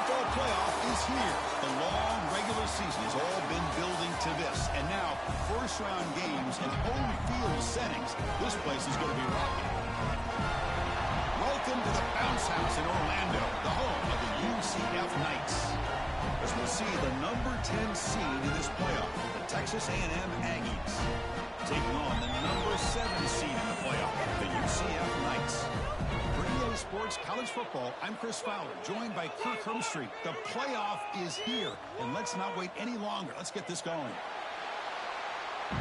football playoff is here. The long regular season has all been building to this. And now, first-round games and home field settings. This place is going to be rocking. Welcome to the Bounce House in Orlando, the home of the UCF Knights. As we'll see the number 10 seed in this playoff, the Texas A&M Aggies, taking on the number 7 seed in the playoff, the UCF Knights. For EA Sports College Football, I'm Chris Fowler, joined by Kirk Herbstreit. The playoff is here, and let's not wait any longer. Let's get this going. The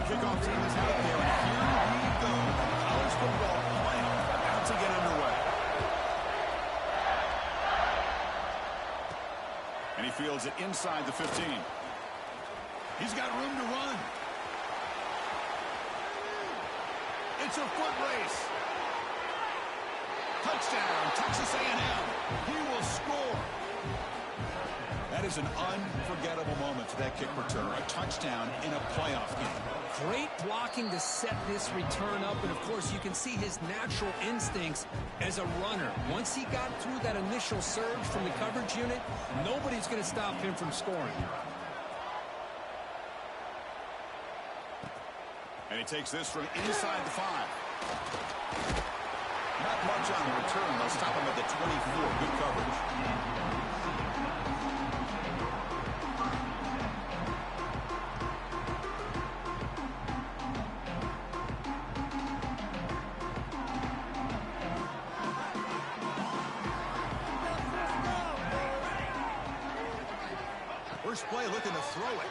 kickoff team is out there, and here we go. College football playoff about to get underway. And he fields it inside the 15. He's got room to run. It's a foot race. Touchdown, Texas A&M. He will score. That is an unforgettable moment for that kick returner. A touchdown in a playoff game. Great blocking to set this return up, and of course you can see his natural instincts as a runner. Once he got through that initial surge from the coverage unit, nobody's going to stop him from scoring. And he takes this from inside the 5. Not much on the return. They'll stop him at the 24. Good coverage. First play, looking to throw it.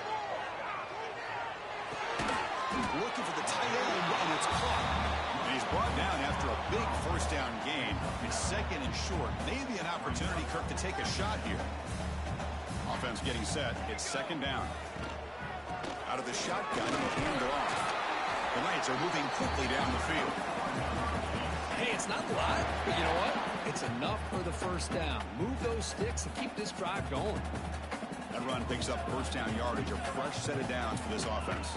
Looking for the tight end, and it's caught. And he's brought down after a big first down gain. It's second and short. Maybe an opportunity, Kirk, to take a shot here. Offense getting set. It's second down. Out of the shotgun, and he'll hand it off. The Knights are moving quickly down the field. Hey, it's not a lot, but you know what? It's enough for the first down. Move those sticks and keep this drive going. That run picks up first down yardage, a fresh set of downs for this offense.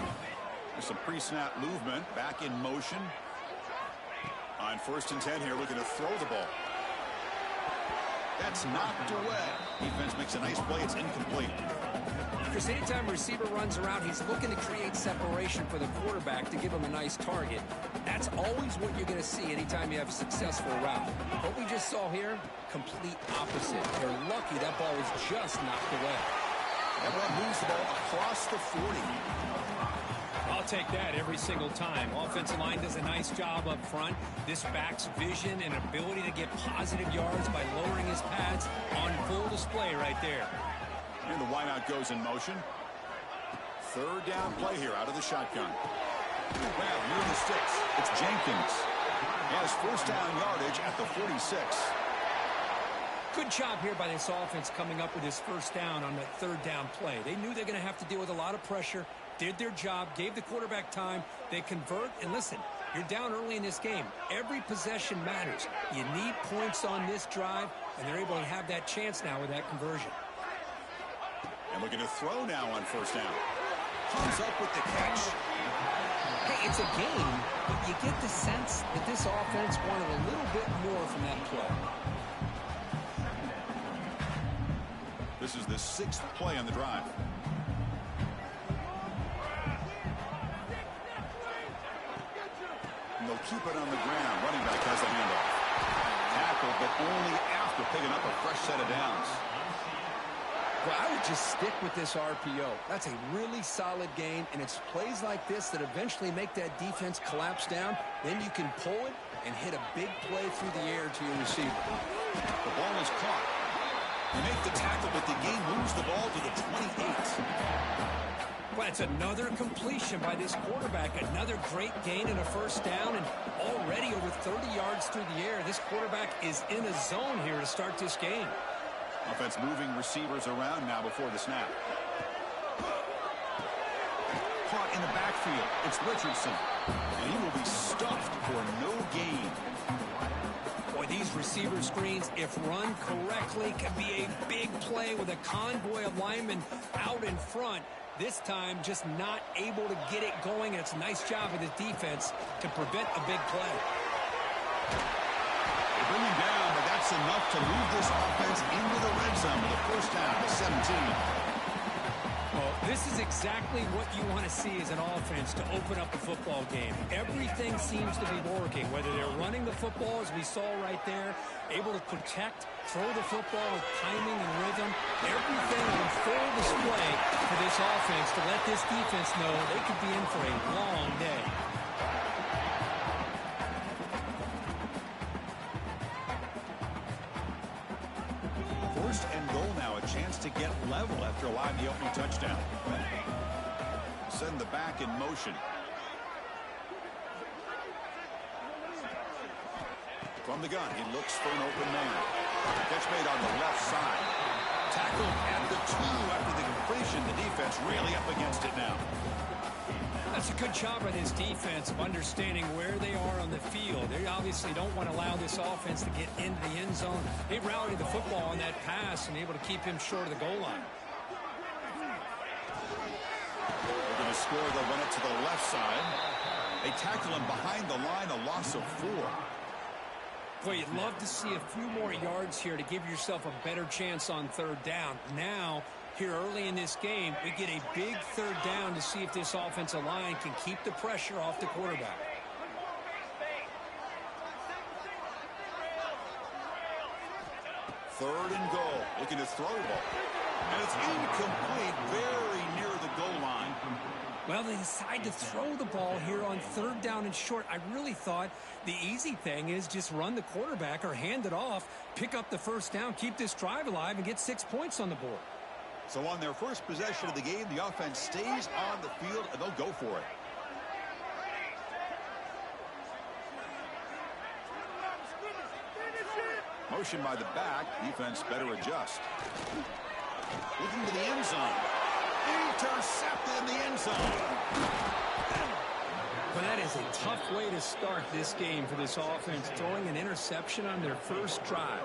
There's some pre-snap movement, back in motion. On 1st and 10 here, looking to throw the ball. That's knocked away. Defense makes a nice play. It's incomplete. Chris, anytime a receiver runs around, he's looking to create separation for the quarterback to give him a nice target. That's always what you're going to see anytime you have a successful route. What we just saw here, complete opposite. They're lucky that ball was just knocked away. That one moves the ball across the 40. I'll take that every single time. Offensive line does a nice job up front. This back's vision and ability to get positive yards by lowering his pads on full display right there. And the wideout goes in motion. Third down play here out of the shotgun. Well, near the sticks. It's Jenkins. He has first down yardage at the 46. Good job here by this offense coming up with his first down on that third down play. They knew they're going to have to deal with a lot of pressure, did their job, gave the quarterback time. They convert, and listen, you're down early in this game. Every possession matters. You need points on this drive, and they're able to have that chance now with that conversion. And looking to throw now on first down. Comes up with the catch. Hey, it's a game, but you get the sense that this offense wanted a little bit more from that play. This is the 6th play on the drive. And they'll keep it on the ground. Running back has a handoff. Tackle, but only after picking up a fresh set of downs. Well, I would just stick with this RPO. That's a really solid gain, and it's plays like this that eventually make that defense collapse down. Then you can pull it and hit a big play through the air to your receiver. The ball is caught. They make the tackle, but the game moves the ball to the 28. Well, it's another completion by this quarterback. Another great gain and a first down, and already over 30 yards through the air. This quarterback is in a zone here to start this game. Offense moving receivers around now before the snap. Caught in the backfield. It's Richardson. And he will be stuffed for no gain. Boy, these receiver screens, if run correctly, can be a big play with a convoy of linemen out in front. This time, just not able to get it going. And it's a nice job of the defense to prevent a big play. bring him down, but that's enough to move this offense into the red zone with a first down to 17. Well, this is exactly what you want to see as an offense to open up a football game. Everything seems to be working, whether they're running the football, as we saw right there, able to protect, throw the football with timing and rhythm. Everything on full display for this offense to let this defense know they could be in for a long day. First and goal now, a chance to get level after allowing the opening touchdown. Send the back in motion. From the gun, he looks for an open man. Catch made on the left side. Tackled at the 2 after the completion. The defense really up against it now. That's a good job by this defense of understanding where they are on the field. They obviously don't want to allow this offense to get into the end zone. They rallied the football on that pass and able to keep him short of the goal line. They're going to score. They'll run it to the left side. They tackle him behind the line, a loss of 4. Boy, you'd love to see a few more yards here to give yourself a better chance on third down. Now, here early in this game, we get a big third down to see if this offensive line can keep the pressure off the quarterback. Third and goal. Looking to throw the ball. And it's incomplete, very near the goal line. Well, they decide to throw the ball here on third down and short. I really thought the easy thing is just run the quarterback or hand it off, pick up the first down, keep this drive alive, and get 6 points on the board. So on their first possession of the game, the offense stays on the field, and they'll go for it. Motion by the back. Defense better adjust. Looking to the end zone. Intercepted in the end zone. Well, that is a tough way to start this game for this offense, throwing an interception on their first drive.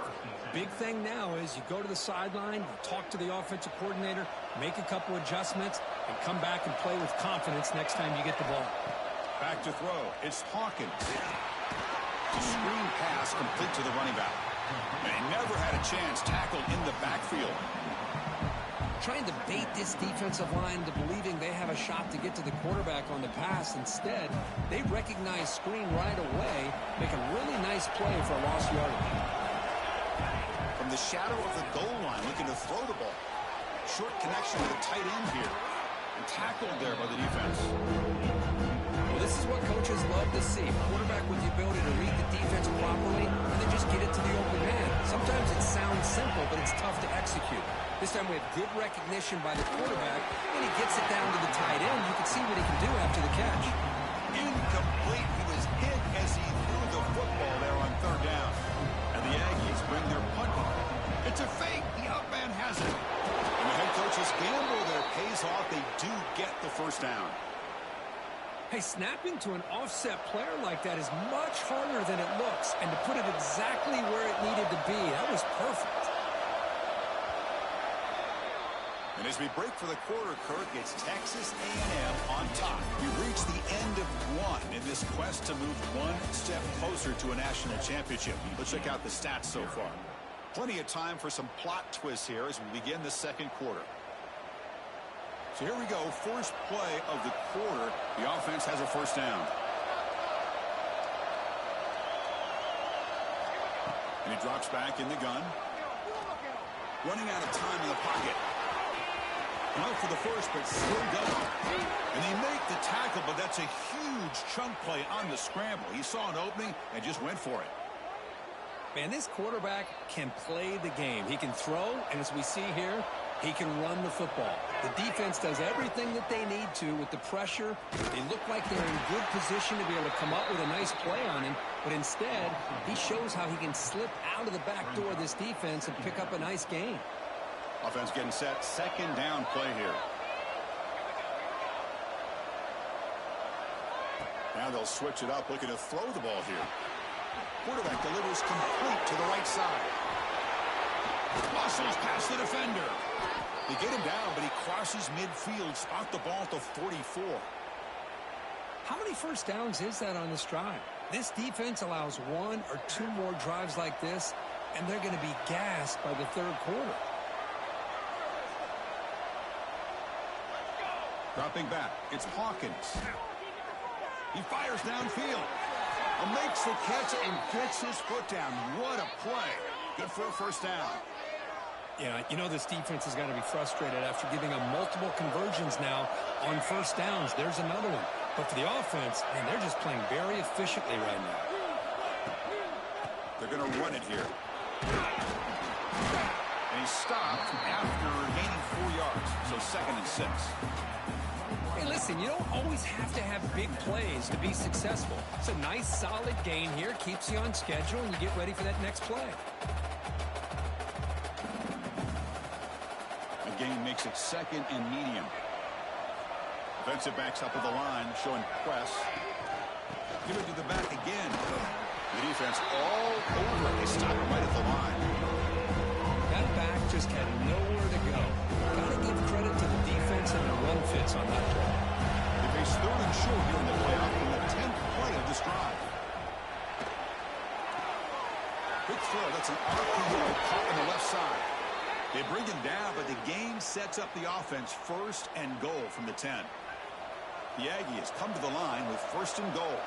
Big thing now is you go to the sideline, you talk to the offensive coordinator, make a couple adjustments, and come back and play with confidence next time you get the ball. Back to throw. It's Hawkins. The screen pass complete to the running back. And he never had a chance, tackled in the backfield. Trying to bait this defensive line to believing they have a shot to get to the quarterback on the pass. Instead, they recognize screen right away, make a really nice play for a lost yardage. From the shadow of the goal line, looking to throw the ball. Short connection with a tight end here. And tackled there by the defense. Well, this is what coaches love to see. Quarterback with the ability to read the defense properly and then just get it to the open man. Sometimes it sounds simple, but it's tough to execute. This time we have good recognition by the quarterback, and he gets it down to the tight end. You can see what he can do after the catch. Incomplete. He was hit as he threw the football there on third down. And the Aggies bring their punt. It's a fake. The up man has it. And the head coach's gamble there pays off. They do get the first down. Hey, snapping to an offset player like that is much harder than it looks. And to put it exactly where it needed to be, that was perfect. And as we break for the quarter, Kirk, it's Texas A&M on top. We reach the end of one in this quest to move one step closer to a national championship. Let's check out the stats so far. Plenty of time for some plot twists here as we begin the second quarter. So here we go, first play of the quarter. The offense has a first down. And he drops back in the gun. Running out of time in the pocket. Out for the first, but still going. And they make the tackle, but that's a huge chunk play on the scramble. He saw an opening and just went for it. Man, this quarterback can play the game. He can throw, and as we see here, he can run the football. The defense does everything that they need to with the pressure. They look like they're in good position to be able to come up with a nice play on him, but instead, he shows how he can slip out of the back door of this defense and pick up a nice gain. Offense getting set. Second down play here. Now they'll switch it up, looking to throw the ball here. Quarterback delivers complete to the right side. Muscles past the defender. They get him down, but he crosses midfield, spot the ball at the 44. How many first downs is that on this drive? This defense allows one or two more drives like this, and they're going to be gassed by the third quarter. Dropping back, it's Hawkins. He fires downfield. Makes the catch and gets his foot down. What a play. Good for a first down. Yeah, you know this defense has got to be frustrated after giving up multiple conversions now on first downs. There's another one. But for the offense, man, they're just playing very efficiently right now. They're going to run it here. And he stopped after gaining 4 yards. So 2nd and 6. Hey, listen, you don't always have to have big plays to be successful. It's a nice, solid gain here. Keeps you on schedule, and you get ready for that next play. A gain makes it 2nd and medium. Defensive backs up with the line, showing press. Give it to the back again. The defense all over. They stop him right at the line. That back just had nowhere to go. Got to give credit to the defense and the run fits on that play. They face 3rd and short here in the playoff in the 10th play of this drive. Quick throw. That's an RPO caught on the left side. They bring him down, but the gain sets up the offense 1st and goal from the 10. The Aggies come to the line with 1st and goal.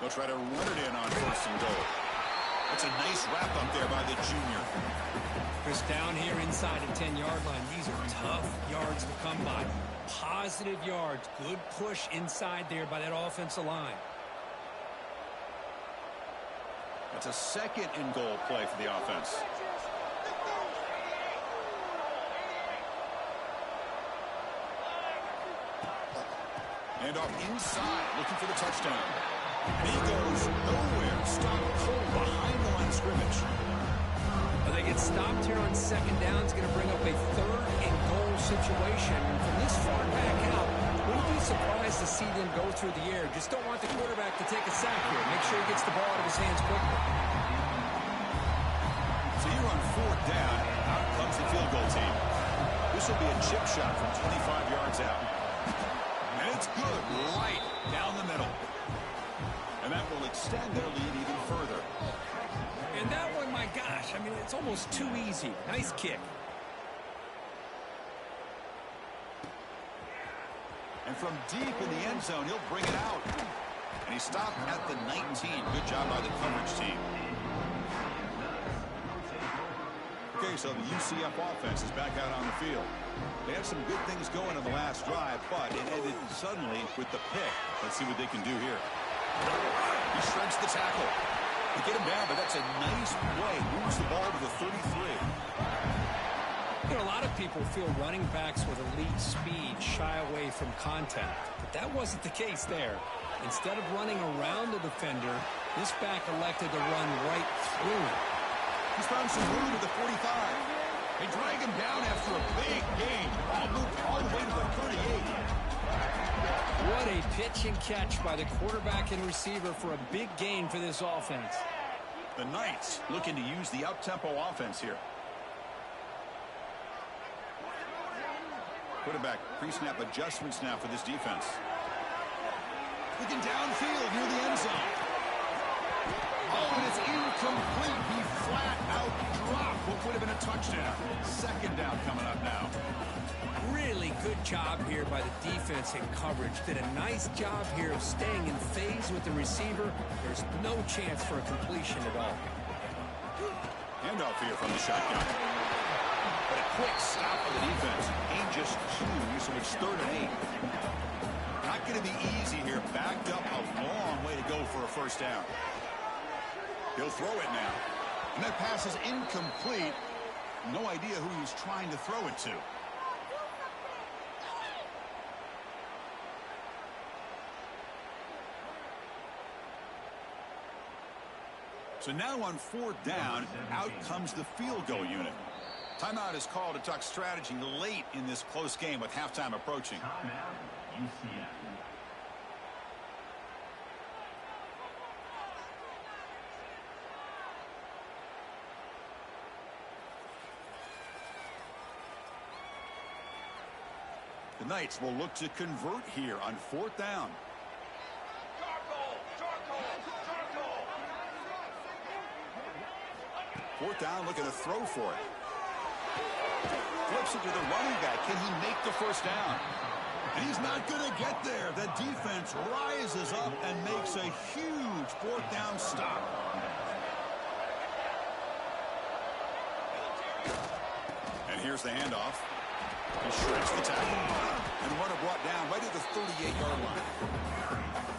They'll try to run it in on 1st and goal. That's a nice wrap up there by the junior. Chris, down here inside the 10-yard line, these are tough yards to come by. Positive yards. Good push inside there by that offensive line. That's a 2nd and goal play for the offense. And off inside, looking for the touchdown. And he goes nowhere. Stopped cold behind the line of scrimmage. Well, they get stopped here on 2nd down. It's going to bring up a 3rd and goal situation. And from this far back out, wouldn't be surprised to see them go through the air. Just don't want the quarterback to take a sack here. Make sure he gets the ball out of his hands quickly. So you're on 4th down. Out comes the field goal team. This will be a chip shot from 25 yards out. And it's good, right down the middle. And that will extend their lead even further. And that one, my gosh, I mean, it's almost too easy. Nice kick. And from deep in the end zone, he'll bring it out. And he stopped at the 19. Good job by the coverage team. Okay, so the UCF offense is back out on the field. They had some good things going on the last drive, but it ended suddenly with the pick. Let's see what they can do here. He shreds the tackle. They get him down, but that's a nice play. Moves the ball to the 33. You know, a lot of people feel running backs with elite speed shy away from contact, but that wasn't the case there. Instead of running around the defender, this back elected to run right through him. He's found some room at the 45. They drag him down after a big gain. Ball moved all the way to the 38. What a pitch and catch by the quarterback and receiver for a big gain for this offense. The Knights looking to use the up-tempo offense here. Quarterback pre-snap adjustments now for this defense. Looking downfield near the end zone. Oh, and it's incomplete. He flat out dropped what would have been a touchdown. 2nd down coming up now. Really good job here by the defense in coverage. Did a nice job here of staying in phase with the receiver. There's no chance for a completion at all. Handoff here from the shotgun. But a quick stop of the defense. Gain just 2, so it's 3rd and 8. Not going to be easy here. Backed up a long way to go for a first down. He'll throw it now. And that pass is incomplete. No idea who he's trying to throw it to. So now on 4th down, out comes the field goal unit. Timeout is called to talk strategy late in this close game with halftime approaching. The Knights will look to convert here on 4th down. Fourth down, looking to throw for it. Flips it to the running back. Can he make the first down? And he's not going to get there. The defense rises up and makes a huge 4th down stop. And here's the handoff. He shreds the tackle. And the runner brought down right at the 38-yard line.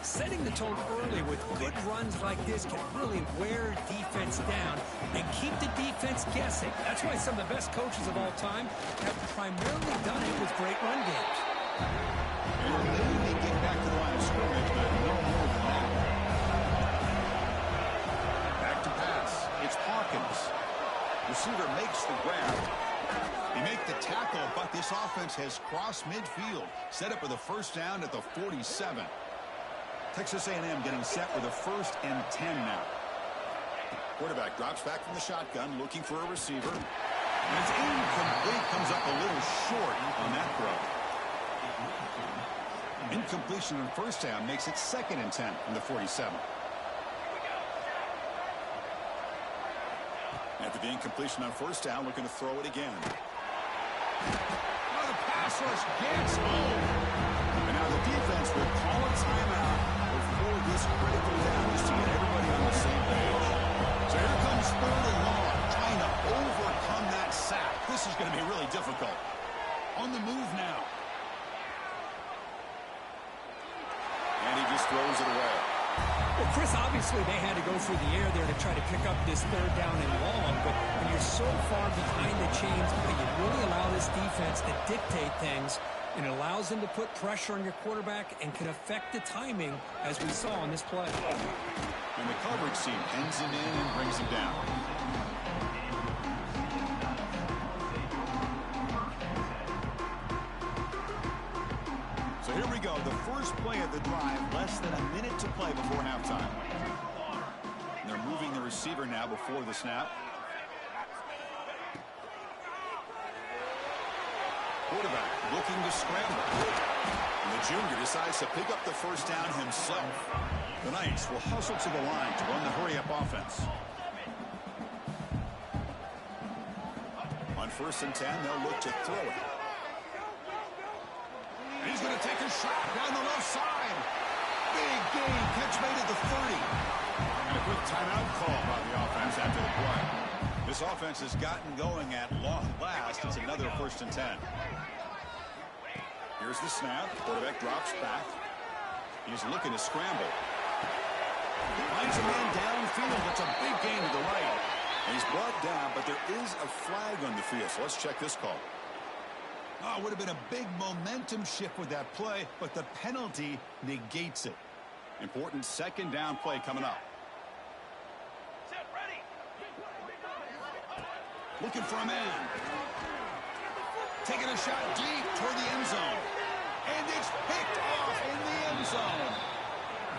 Setting the tone early with good runs like this can really wear defense down and keep the defense guessing. That's why some of the best coaches of all time have primarily done it with great run games. And they get back to the line of scrimmage, but no more than that. Back to pass. It's Hawkins. Receiver makes the grab. He makes the tackle, but this offense has crossed midfield. Set up with a first down at the 47. Texas A&M getting set with a 1st and 10 now. Quarterback drops back from the shotgun, looking for a receiver. And it's incomplete. Comes up a little short on that throw. Incompletion on first down makes it 2nd and 10 from the 47. After the incompletion on first down, looking to throw it again. Now the pass rush gets home. And now the defense will call a timeout before this critical down, just to get everybody on the same page. So here comes 3rd and long, trying to overcome that sack. This is going to be really difficult. On the move now. And he just throws it away. Well, Chris, obviously they had to go through the air there to try to pick up this 3rd down and long, but when you're so far behind the chains, you really allow this defense to dictate things, and it allows them to put pressure on your quarterback and can affect the timing, as we saw on this play. And the coverage team pins him in and brings him down. So here we go, the first play of the drive, less than a minute to play before halftime. And they're moving the receiver now before the snap. Quarterback looking to scramble. And the junior decides to pick up the first down himself. The Knights will hustle to the line to run the hurry-up offense. On 1st and 10, they'll look to throw it. And he's going to take a shot down the left side. Big gain, catch made at the 30. And a quick timeout call by the offense after the play. This offense has gotten going at long last. It's another 1st and 10. Here's the snap. Quarterback drops back. He's looking to scramble. He finds a man downfield. It's a big gain to the right. And he's brought down, but there is a flag on the field. So let's check this call. Oh, it would have been a big momentum shift with that play, but the penalty negates it. Important 2nd down play coming up. Looking for a man. Taking a shot deep toward the end zone. And it's picked off in the end zone.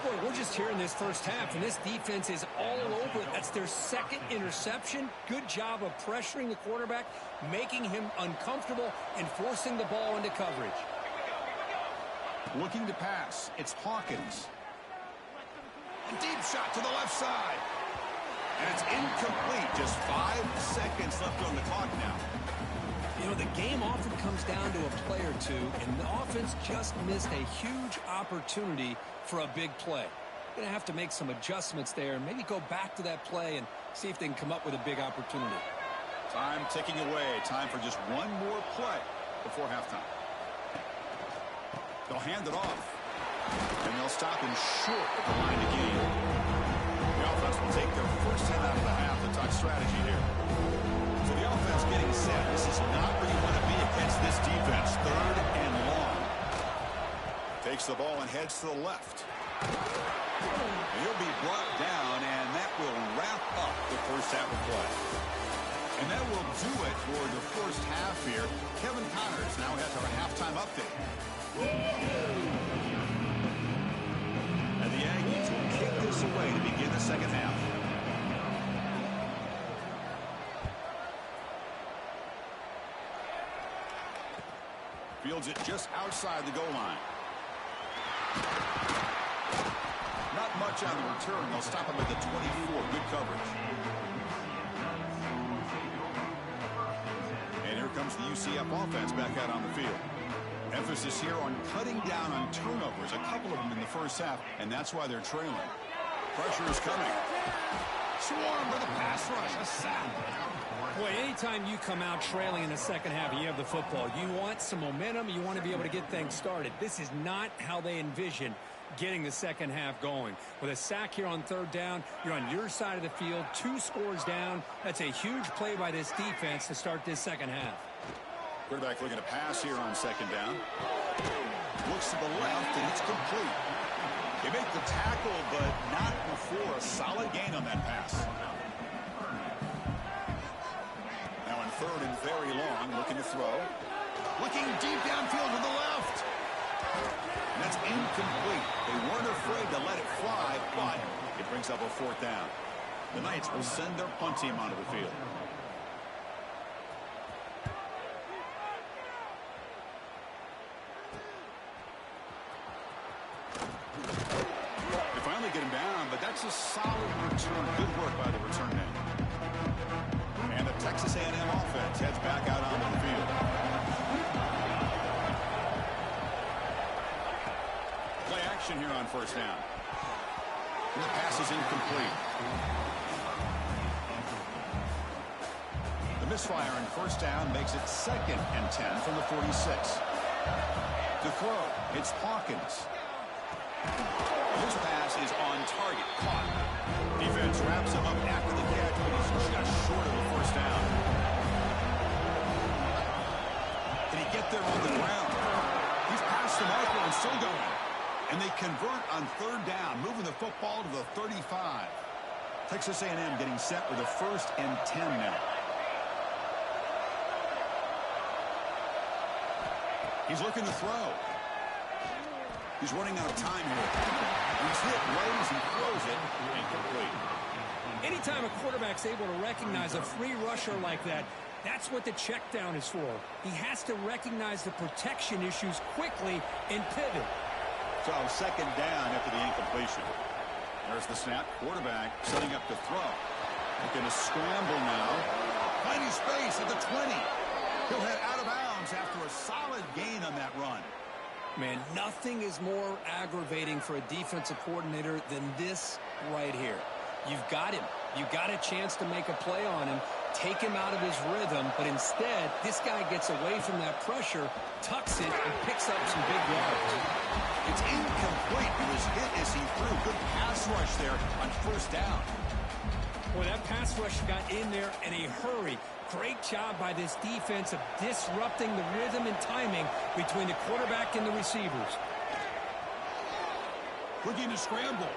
Boy, we're just here in this first half, and this defense is all over it. That's their 2nd interception. Good job of pressuring the quarterback, making him uncomfortable, and forcing the ball into coverage. Looking to pass. It's Hawkins. A deep shot to the left side. And it's incomplete. Just 5 seconds left on the clock now. You know, the game often comes down to a play or two, and the offense just missed a huge opportunity for a big play. Going to have to make some adjustments there and maybe go back to that play and see if they can come up with a big opportunity. Time ticking away. Time for just one more play before halftime. They'll hand it off. And they'll stop him short at the line of game. The offense will take their first 10 out of the half to talk strategy here. So the offense getting set. This is not where you want to be against this defense. 3rd and long. Takes the ball and heads to the left. And he'll be brought down, and that will wrap up the first half of play. And that will do it for the first half here. Kevin Connors now has our halftime update. And the Aggies will kick this away to begin the second half. Fields it just outside the goal line. Not much on the return. They'll stop him at the 24. Good coverage. And here comes the UCF offense back out on the field. Emphasis here on cutting down on turnovers, a couple of them in the first half, and that's why they're trailing. Pressure is coming. Swarm with a pass rush, a sack. Boy, anytime you come out trailing in the second half, you have the football. You want some momentum. You want to be able to get things started. This is not how they envision getting the second half going. With a sack here on third down, you're on your side of the field, 2 scores down. That's a huge play by this defense to start this second half. Quarterback looking to pass here on second down. Looks to the left, and it's complete. They make the tackle, but not before a solid gain on that pass. Now on third and very long, looking to throw. Looking deep downfield to the left. And that's incomplete. They weren't afraid to let it fly, but it brings up a fourth down. The Knights will send their punt team onto the field. They finally get him down, but that's a solid return. Good work by the return man. And the Texas A&M offense heads back out onto the field. Play action here on first down. And the pass is incomplete. The misfire on first down makes it 2nd and 10 from the 46. To throw, it's Hawkins. His pass is on target. Caught. Defense wraps him up after the catch, but he's just short of the first down. Can he get there on the ground? He's past the marker and still going. And they convert on third down, moving the football to the 35. Texas A&M getting set with a 1st and 10 now. He's looking to throw. He's running out of time here. He's hit right as he throws it. Incomplete. Anytime a quarterback's able to recognize a free rusher like that, that's what the check down is for. He has to recognize the protection issues quickly and pivot. So 2nd down after the incompletion. There's the snap. Quarterback setting up to throw. Looking to scramble now. Finding space at the 20. He'll head out of bounds after a solid gain on that run. Man, nothing is more aggravating for a defensive coordinator than this right here. You've got him. You've got a chance to make a play on him, take him out of his rhythm, but instead, this guy gets away from that pressure, tucks it, and picks up some big yards. It's incomplete. It was hit as he threw. Good pass rush there on first down. Boy, that pass rush got in there in a hurry. Great job by this defense of disrupting the rhythm and timing between the quarterback and the receivers. Looking to scramble.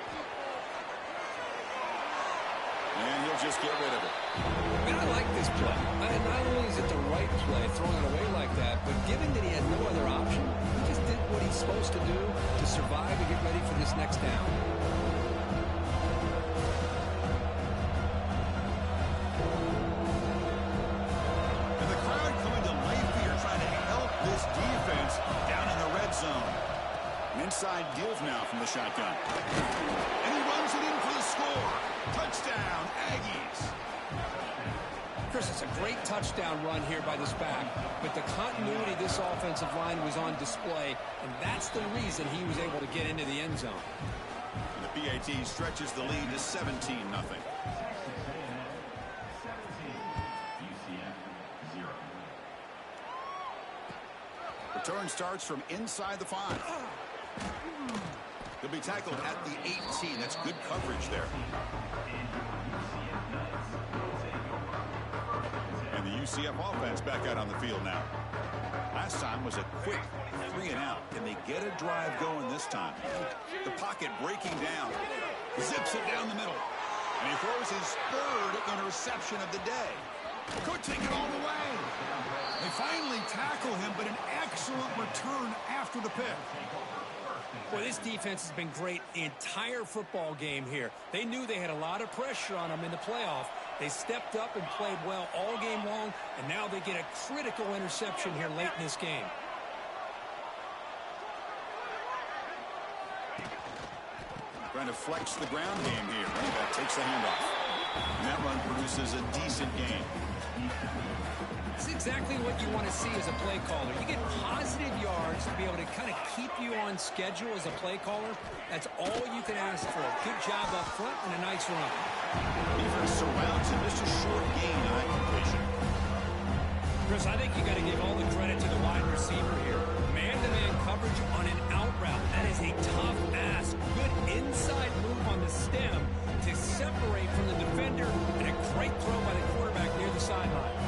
And he'll just get rid of it. And I like this play. Not only is it the right play, throwing it away like that, but given that he had no other option, he just did what he's supposed to do to survive and get ready for this next down. Inside give now from the shotgun. And he runs it in for the score. Touchdown, Aggies. Chris, it's a great touchdown run here by this back, but the continuity of this offensive line was on display, and that's the reason he was able to get into the end zone. And the PAT stretches the lead to 17-0. Return starts from inside the 5. He'll be tackled at the 18. That's good coverage there. And the UCF offense back out on the field now. Last time was a quick 3-and-out. Can they get a drive going this time? The pocket breaking down. Zips it down the middle. And he throws his 3rd interception of the day. Could take it all the way. They finally tackle him, but an excellent return after the pick. Well, this defense has been great the entire football game here. They knew they had a lot of pressure on them in the playoff. They stepped up and played well all game long, and now they get a critical interception here late in this game. Trying to flex the ground game here. Running back takes the handoff. And that run produces a decent gain. It's exactly what you want to see as a play caller. You get positive yards to be able to kind of keep you on schedule as a play caller. That's all you can ask for. Good job up front and a nice run. Defense surrounds him. Just a short gain on that completion. Chris, I think you got to give all the credit to the wide receiver here. Man-to-man coverage on an out route. That is a tough ask. Good inside move on the stem to separate from the defender, and a great throw by the quarterback near the sideline.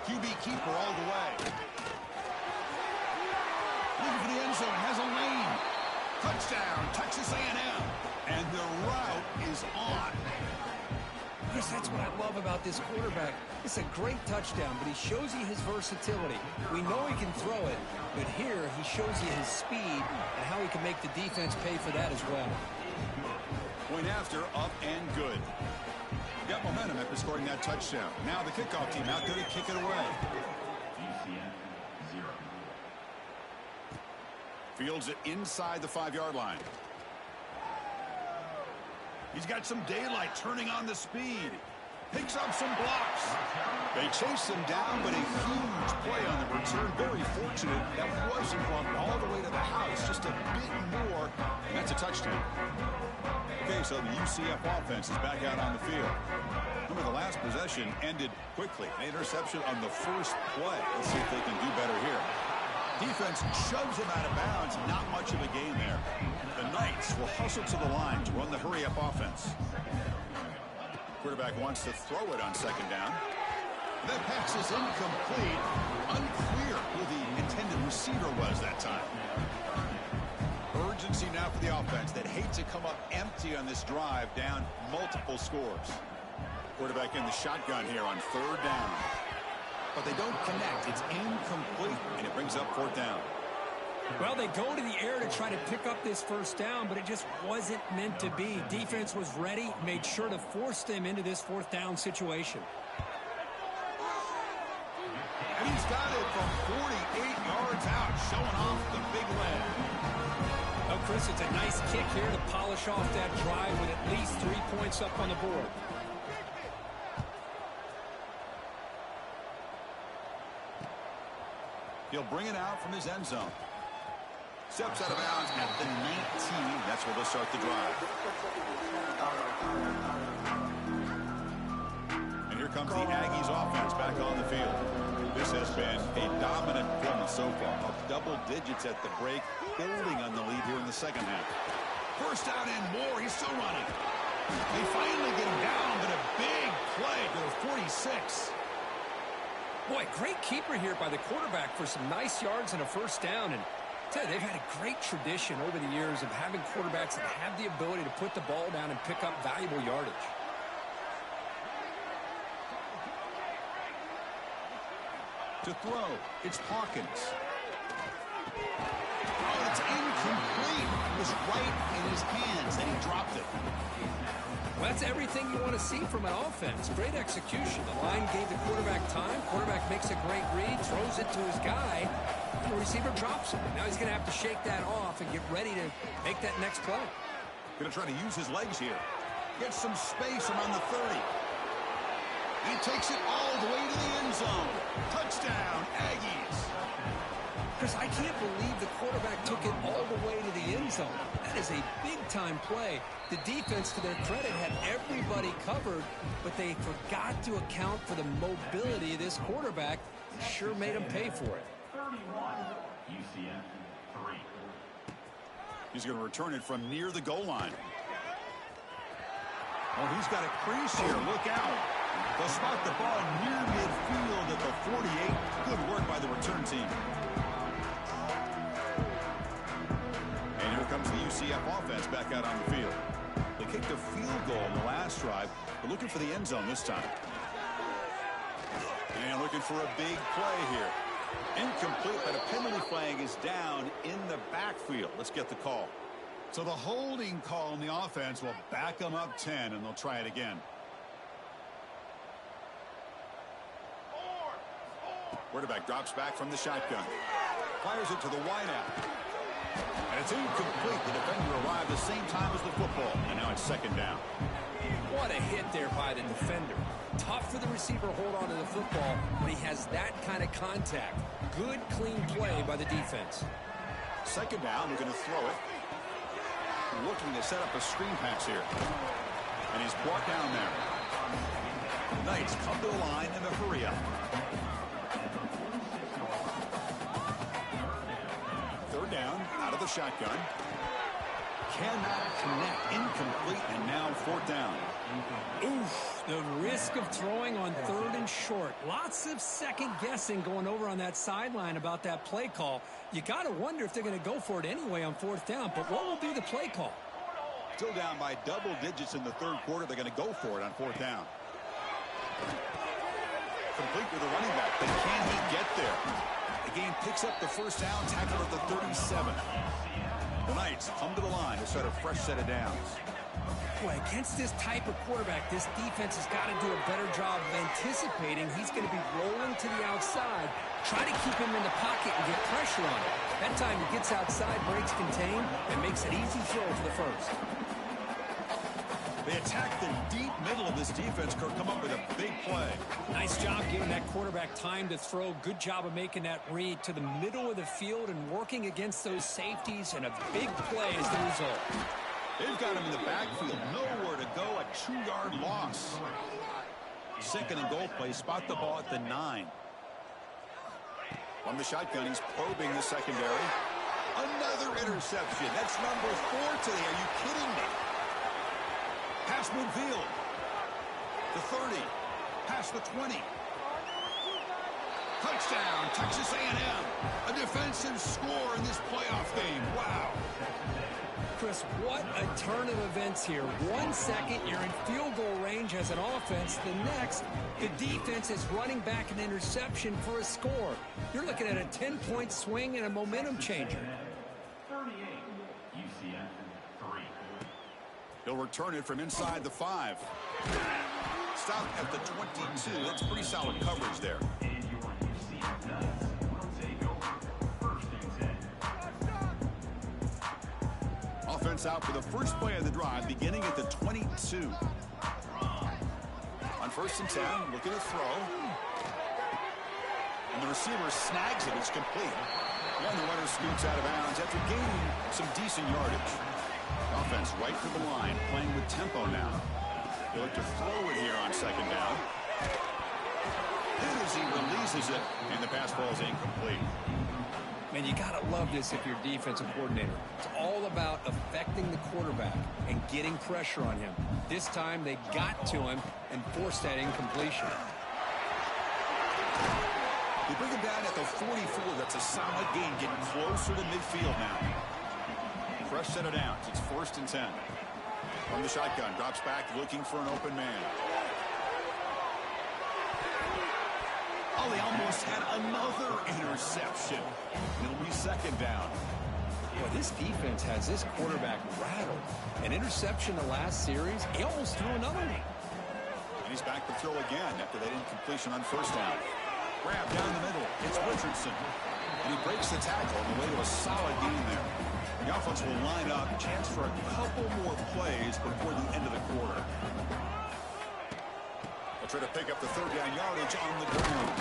QB keeper all the way. Looking for the end zone. Has a lane. Touchdown, Texas A&M. And the route is on. Chris, that's what I love about this quarterback. It's a great touchdown, but he shows you his versatility. We know he can throw it, but here he shows you his speed and how he can make the defense pay for that as well. Point after, up and good. Got momentum after scoring that touchdown. Now the kickoff team out there to kick it away. Fields it inside the 5-yard line. He's got some daylight, turning on the speed. Picks up some blocks. They chase him down, but a huge play on the return. Very fortunate that wasn't run all the way to the house. Just a bit more, and that's a touchdown. Okay, so the UCF offense is back out on the field. Remember, the last possession ended quickly. An interception on the first play. Let's see if they can do better here. Defense shoves him out of bounds. Not much of a gain there. The Knights will hustle to the line to run the hurry-up offense. Quarterback wants to throw it on second down. That pass is incomplete. Unclear who the intended receiver was that time. Urgency now for the offense that hates to come up empty on this drive, down multiple scores. Quarterback in the shotgun here on third down. But they don't connect. It's incomplete, and it brings up fourth down. Well, they go to the air to try to pick up this first down, but it just wasn't meant to be. Defense was ready, made sure to force them into this fourth down situation. And he's got it from 48 yards out, showing off the big leg. Oh, Chris, it's a nice kick here to polish off that drive with at least 3 points up on the board. He'll bring it out from his end zone. Steps out of bounds at the 19. That's where they'll start the drive. And here comes the Aggies offense back on the field. This has been a dominant performance so far. Up double digits at the break, building on the lead here in the second half. First down and more. He's still running. They finally get him down, but a big play to the 46. Boy, great keeper here by the quarterback for some nice yards and a first down. And they've had a great tradition over the years of having quarterbacks that have the ability to put the ball down and pick up valuable yardage. To throw, it's Hawkins. Oh, it's incomplete. It was right in his hands, and he dropped it. Well, that's everything you want to see from an offense. Great execution. The line gave the quarterback time. Quarterback makes a great read, throws it to his guy, and the receiver drops it. Now he's going to have to shake that off and get ready to make that next play. Going to try to use his legs here. Get some space around the 30. He takes it all the way to the end zone. Touchdown, Aggies. Chris, I can't believe the quarterback took it all the way to the end zone. That is a big-time play. The defense, to their credit, had everybody covered, but they forgot to account for the mobility of this quarterback. Sure made him pay for it. 31, UCF 3. He's going to return it from near the goal line. Oh, he's got a crease here. Look out. They'll spot the ball near midfield at the 48. Good work by the return team. And here comes the UCF offense back out on the field. They kicked a field goal in the last drive, but looking for the end zone this time. And looking for a big play here. Incomplete, but a penalty flag is down in the backfield. Let's get the call. So the holding call on the offense will back them up 10, and they'll try it again. Quarterback drops back from the shotgun. Fires it to the wideout. And it's incomplete. The defender arrived the same time as the football. And now it's second down. What a hit there by the defender. Tough for the receiver to hold on to the football when he has that kind of contact. Good, clean play by the defense. Second down, they're going to throw it. Looking to set up a screen pass here. And he's brought down there. Knights come to the line in a hurry up. Third down, out of the shotgun. Cannot connect, incomplete, and now fourth down. Oof, the risk of throwing on third and short. Lots of second guessing going over on that sideline about that play call. You got to wonder if they're going to go for it anyway on fourth down, but what will be the play call? Still down by double digits in the third quarter. They're going to go for it on fourth down. Complete with the running back, but can he get there? The game picks up the first down, tackle at the 37. The Knights come to the line to start a fresh set of downs. Boy, against this type of quarterback, this defense has got to do a better job of anticipating he's going to be rolling to the outside. Try to keep him in the pocket and get pressure on him. That time he gets outside, breaks contain, and makes an easy throw to the first. They attack the deep middle of this defense. Kirk come up with a big play. Nice job giving that quarterback time to throw. Good job of making that read to the middle of the field and working against those safeties, and a big play is the result. They've got him in the backfield. Nowhere to go. A 2-yard loss. Second and goal play. Spot the ball at the 9. From the shotgun, he's probing the secondary. Another interception. That's number 4 today. Are you kidding me? Pass midfield. The 30. Past the 20. Touchdown, Texas A&M. A defensive score in this playoff game. Wow. Chris, what a turn of events here. 1 second, you're in field goal range as an offense. The next, the defense is running back an interception for a score. You're looking at a 10-point swing and a momentum changer. 38, UCF 3. He'll return it from inside the 5. Stop at the 22. That's pretty solid coverage there. And your UCF Nuts will take over 1st and 10. Offense out for the first play of the drive, beginning at the 22. On 1st and 10, looking to throw. And the receiver snags it. It's complete. And the runner scoots out of bounds after gaining some decent yardage. Offense right to the line, playing with tempo now. They look to throw it here on second down. Hit as he releases it, and the pass ball is incomplete. Man, you got to love this if you're a defensive coordinator. It's all about affecting the quarterback and getting pressure on him. This time they got to him and forced that incompletion. They bring him down at the 44. That's a solid gain, getting closer to midfield now. Fresh set of downs. It's 1st and 10. From the shotgun, drops back, looking for an open man. Oh, they almost had another interception. It'll be second down. Well, this defense has this quarterback rattled. An interception the last series, he almost threw another one. And he's back to throw again after that incompletion on 1st down. Grab down the middle. It's Richardson. And he breaks the tackle on the way to a solid gain there. The offense will line up. Chance for a couple more plays before the end of the quarter. They'll try to pick up the 3rd down yardage on the ground.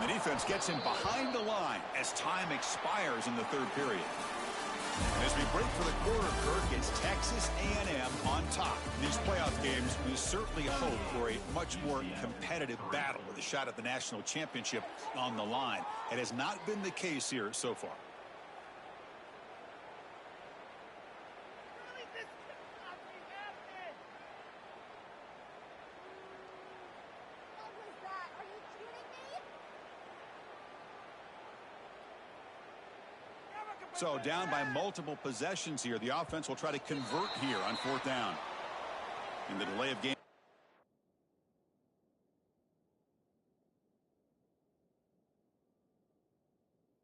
The defense gets him behind the line as time expires in the 3rd period. As we break for the quarter, Kirk, it's Texas A&M on top. In these playoff games, we certainly hope for a much more competitive battle with a shot at the national championship on the line. It has not been the case here so far. So down by multiple possessions here. The offense will try to convert here on 4th down. In the delay of game.